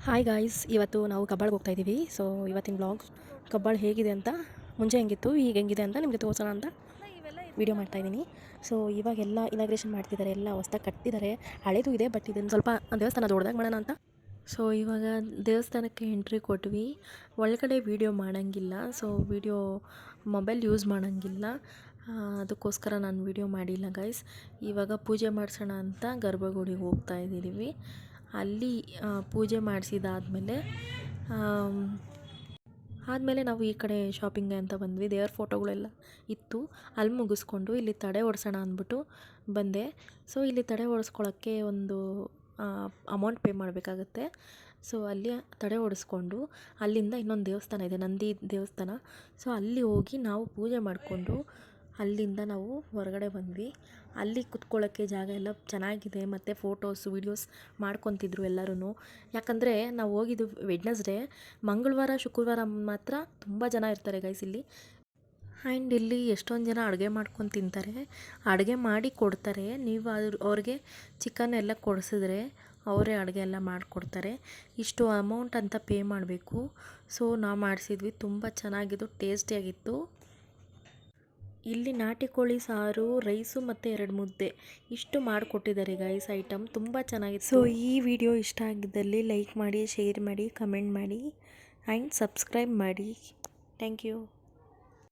Hi guys, ಇವತ್ತು ನಾವು ಕಬ್ಬಾಳ್ಗೆ ಹೋಗ್ತಾ ಇದ್ದೀವಿ. ಸೊ ಇವತ್ತಿನ ಬ್ಲಾಗ್ ಕಬ್ಬಾಳು ಹೇಗಿದೆ ಅಂತ, ಮುಂಚೆ ಹೆಂಗಿತ್ತು ಈಗ ಹೆಂಗಿದೆ ಅಂತ ನಿಮಗೆ ತೋರಿಸೋಣ ಅಂತ ವೀಡಿಯೋ ಮಾಡ್ತಾಯಿದ್ದೀನಿ. ಸೊ ಇವಾಗೆಲ್ಲ ಇನಾಗ್ರೇಷನ್ ಮಾಡ್ತಿದ್ದಾರೆ, ಎಲ್ಲ ಹೊಸ್ದಾಗಿ ಕಟ್ತಿದ್ದಾರೆ. ಹಳೇದು ಇದೆ, ಬಟ್ ಇದನ್ನು ಸ್ವಲ್ಪ ದೇವಸ್ಥಾನ ದೊಡ್ಡದಾಗಿ ಮಾಡೋಣ ಅಂತ. ಸೊ ಇವಾಗ ದೇವಸ್ಥಾನಕ್ಕೆ ಎಂಟ್ರಿ ಕೊಟ್ವಿ. ಒಳಗಡೆ ವೀಡಿಯೋ ಮಾಡೋಂಗಿಲ್ಲ, ಸೊ ವೀಡಿಯೋ ಮೊಬೈಲ್ ಯೂಸ್ ಮಾಡೋಂಗಿಲ್ಲ, ಅದಕ್ಕೋಸ್ಕರ ನಾನು ವೀಡಿಯೋ ಮಾಡಿಲ್ಲ ಗೈಸ್. ಇವಾಗ ಪೂಜೆ ಮಾಡಿಸೋಣ ಅಂತ ಗರ್ಭಗುಡಿಗೆ ಹೋಗ್ತಾ ಇದ್ದೀವಿ. ಅಲ್ಲಿ ಪೂಜೆ ಮಾಡಿಸಿದಾದ್ಮೇಲೆ ನಾವು ಈ ಕಡೆ ಶಾಪಿಂಗ್ಗೆ ಅಂತ ಬಂದ್ವಿ. ದೇವ್ರ ಫೋಟೋಗಳೆಲ್ಲ ಇತ್ತು, ಅಲ್ಲಿ ಮುಗಿಸ್ಕೊಂಡು ಇಲ್ಲಿ ತಡೆ ಓಡಿಸೋಣ ಅಂದ್ಬಿಟ್ಟು ಬಂದೆ. ಸೊ ಇಲ್ಲಿ ತಡೆ ಓಡಿಸ್ಕೊಳ್ಳೋಕ್ಕೆ ಒಂದು ಅಮೌಂಟ್ ಪೇ ಮಾಡಬೇಕಾಗತ್ತೆ. ಸೊ ಅಲ್ಲಿ ತಡೆ ಓಡಿಸ್ಕೊಂಡು ಅಲ್ಲಿಂದ ಇನ್ನೊಂದು ದೇವಸ್ಥಾನ ಇದೆ, ನಂದಿ ದೇವಸ್ಥಾನ. ಸೊ ಅಲ್ಲಿ ಹೋಗಿ ನಾವು ಪೂಜೆ ಮಾಡಿಕೊಂಡು ಅಲ್ಲಿಂದ ನಾವು ಹೊರಗಡೆ ಬಂದ್ವಿ. ಅಲ್ಲಿ ಕುತ್ಕೊಳ್ಳೋಕ್ಕೆ ಜಾಗ ಎಲ್ಲ ಚೆನ್ನಾಗಿದೆ, ಮತ್ತು ಫೋಟೋಸ್ ವೀಡಿಯೋಸ್ ಮಾಡ್ಕೊತಿದ್ರು ಎಲ್ಲರೂ. ಯಾಕಂದರೆ ನಾವು ಹೋಗಿದ್ದು ವೆಡ್ನಸ್ಡೇ, ಮಂಗಳವಾರ ಶುಕ್ರವಾರ ಮಾತ್ರ ತುಂಬ ಜನ ಇರ್ತಾರೆ ಗೈಸ್ ಇಲ್ಲಿ. ಆ್ಯಂಡ್ ಇಲ್ಲಿ ಎಷ್ಟೊಂದು ಜನ ಅಡುಗೆ ಮಾಡ್ಕೊಂಡು ತಿಂತಾರೆ, ಅಡುಗೆ ಮಾಡಿ ಕೊಡ್ತಾರೆ. ನೀವು ಅವ್ರಿಗೆ ಚಿಕನ್ ಎಲ್ಲ ಕೊಡಿಸಿದ್ರೆ ಅವರೇ ಅಡುಗೆ ಎಲ್ಲ ಮಾಡಿಕೊಡ್ತಾರೆ. ಇಷ್ಟು ಅಮೌಂಟ್ ಅಂತ ಪೇ ಮಾಡಬೇಕು. ಸೊ ನಾವು ಮಾಡಿಸಿದ್ವಿ, ತುಂಬ ಚೆನ್ನಾಗಿದ್ದು, ಟೇಸ್ಟಿಯಾಗಿತ್ತು. ಇಲ್ಲಿ ನಾಟಿ ಕೋಳಿ ಸಾರು, ರೈಸು ಮತ್ತು 2 ಮುದ್ದೆ ಇಷ್ಟು ಮಾಡಿಕೊಟ್ಟಿದ್ದಾರೆ ಗೈಸ್. ಐಟಮ್ ತುಂಬ ಚೆನ್ನಾಗಿತ್ತು. ಸೊ ಈ ವಿಡಿಯೋ ಇಷ್ಟ ಆಗಿದ್ದಲ್ಲಿ ಲೈಕ್ ಮಾಡಿ, ಶೇರ್ ಮಾಡಿ, ಕಮೆಂಟ್ ಮಾಡಿ ಆ್ಯಂಡ್ ಸಬ್ಸ್ಕ್ರೈಬ್ ಮಾಡಿ. Thank you.